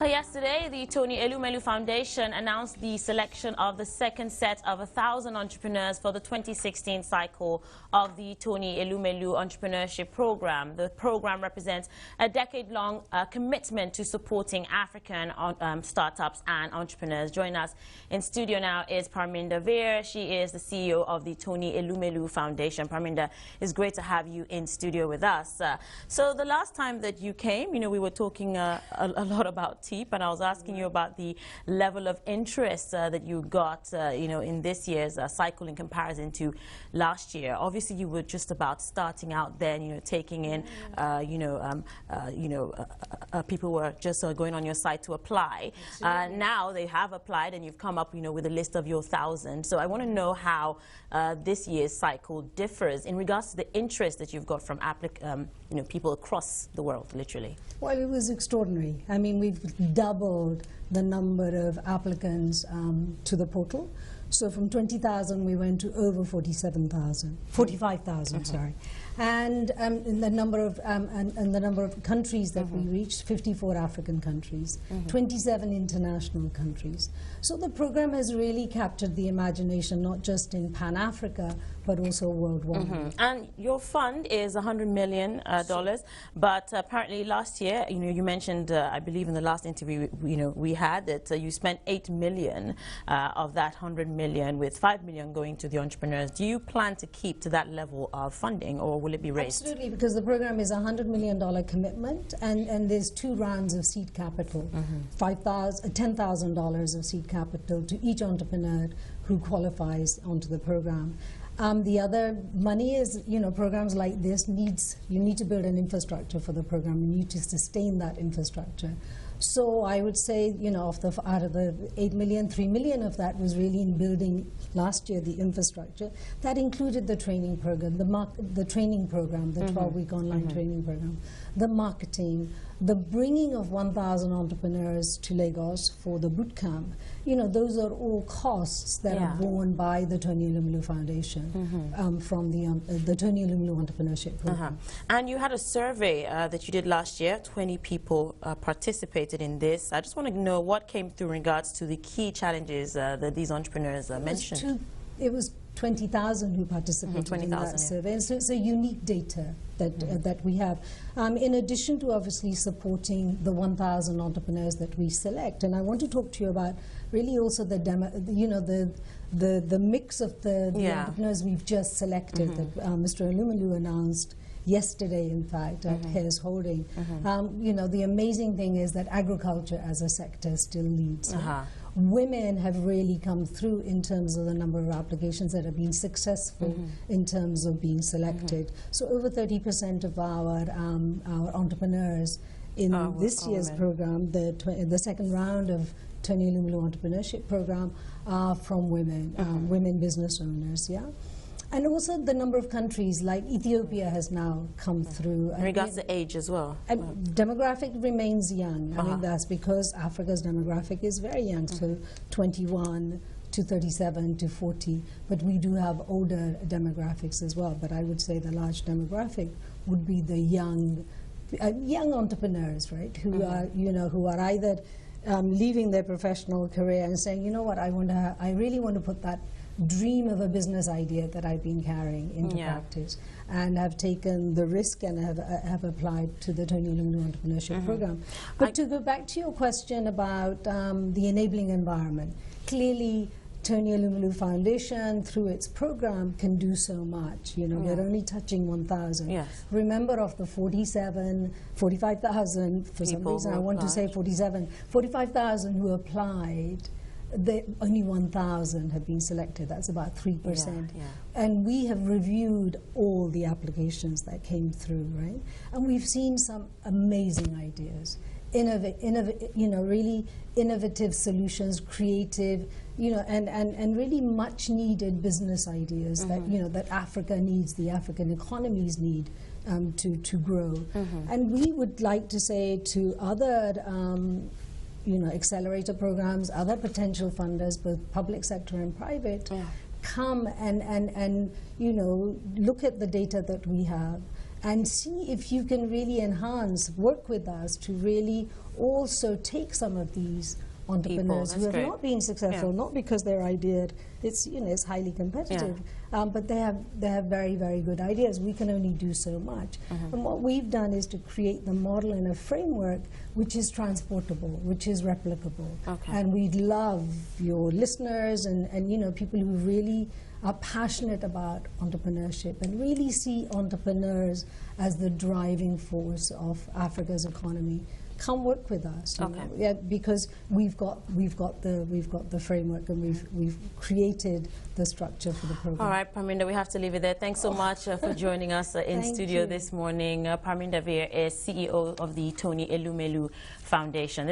Yesterday, the Tony Elumelu Foundation announced the selection of the second set of 1,000 entrepreneurs for the 2016 cycle of the Tony Elumelu Entrepreneurship Programme. The program represents a decade-long commitment to supporting African startups and entrepreneurs. Joining us in studio now is Parminder Vir. She is the CEO of the Tony Elumelu Foundation. Parminder, it's great to have you in studio with us. So the last time that you came, we were talking a lot about and I was asking you about the level of interest that you got, in this year's cycle in comparison to last year. Obviously, you were just about starting out then, taking in, people were just going on your site to apply. Now they have applied, and you've come up, with a list of your 1,000. So I want to know how this year's cycle differs in regards to the interest that you've got from people across the world, literally. Well, it was extraordinary. I mean, we've doubled the number of applicants to the portal. So from 20,000, we went to over 45,000, sorry. And in the number of countries that we reached, 54 African countries, 27 international countries. So the program has really captured the imagination, not just in Pan-Africa, but also worldwide. And your fund is $100 million, but apparently last year, you mentioned, I believe in the last interview, we had that you spent $8 million of that $100 million, with $5 million going to the entrepreneurs. Do you plan to keep to that level of funding, or will it be raised? Absolutely, because the program is a $100 million commitment, and there's 2 rounds of seed capital, $10,000 of seed capital to each entrepreneur who qualifies onto the program. The other money is, programs like this you need to build an infrastructure for the program. You need to sustain that infrastructure. So I would say, out of the 8 million, 3 million of that was really in building last year the infrastructure. That included the training program, the training program, the 12-week online training program, the marketing, the bringing of 1,000 entrepreneurs to Lagos for the boot camp. Those are all costs that are borne by the Tony Elumelu Foundation from the Tony Elumelu Entrepreneurship Programme. And you had a survey that you did last year. 20 people participated in this. I just want to know what came through in regards to the key challenges that these entrepreneurs mentioned. It was 20,000 who participated in that survey. And so it's a unique data that we have. In addition to obviously supporting the 1,000 entrepreneurs that we select. And I want to talk to you about really also the mix of the entrepreneurs we've just selected that Mr. Elumelu announced yesterday, in fact, at his holding. The amazing thing is that agriculture as a sector still leads. Women have really come through in terms of the number of applications that have been successful in terms of being selected. So over 30% of our entrepreneurs in this year's program, the second round of Tony Elumelu Entrepreneurship Programme, are from women, women business owners, And also the number of countries, like Ethiopia has now come through. In regards to age as well? Demographic remains young. I mean, that's because Africa's demographic is very young, so 21 to 37 to 40. But we do have older demographics as well. But I would say the large demographic would be the young entrepreneurs, right? Who are, who are either leaving their professional career and saying, I really want to put that dream of a business idea that I've been carrying into practice, and have taken the risk and have applied to the Tony Elumelu Entrepreneurship Programme. But to go back to your question about the enabling environment, clearly Tony Elumelu Foundation, through its program, can do so much. We're only touching 1,000. Remember, of the 45,000, for some reason I want to say 45,000 who applied, only 1,000 have been selected. That's about 3%. And we have reviewed all the applications that came through, right? And we've seen some amazing ideas, really innovative solutions, creative, and really much needed business ideas that, that Africa needs, the African economies need to grow. And we would like to say to other accelerator programs, other potential funders, both public sector and private, come and look at the data that we have and see if you can really enhance, work with us to really also take some of these entrepreneurs who have not been successful, not because their idea, it's, you know, it's highly competitive, but they have very, very good ideas. We can only do so much. And what we've done is to create the model in a framework which is transportable, which is replicable. And we'd love your listeners and you know, people who really are passionate about entrepreneurship and really see entrepreneurs as the driving force of Africa's economy. Come work with us, you know? Yeah, because we've got the framework, and we've created the structure for the program. All right, Parminder, we have to leave it there. Thanks so much for joining us in studio this morning. Parminder Vir is CEO of the Tony Elumelu Foundation.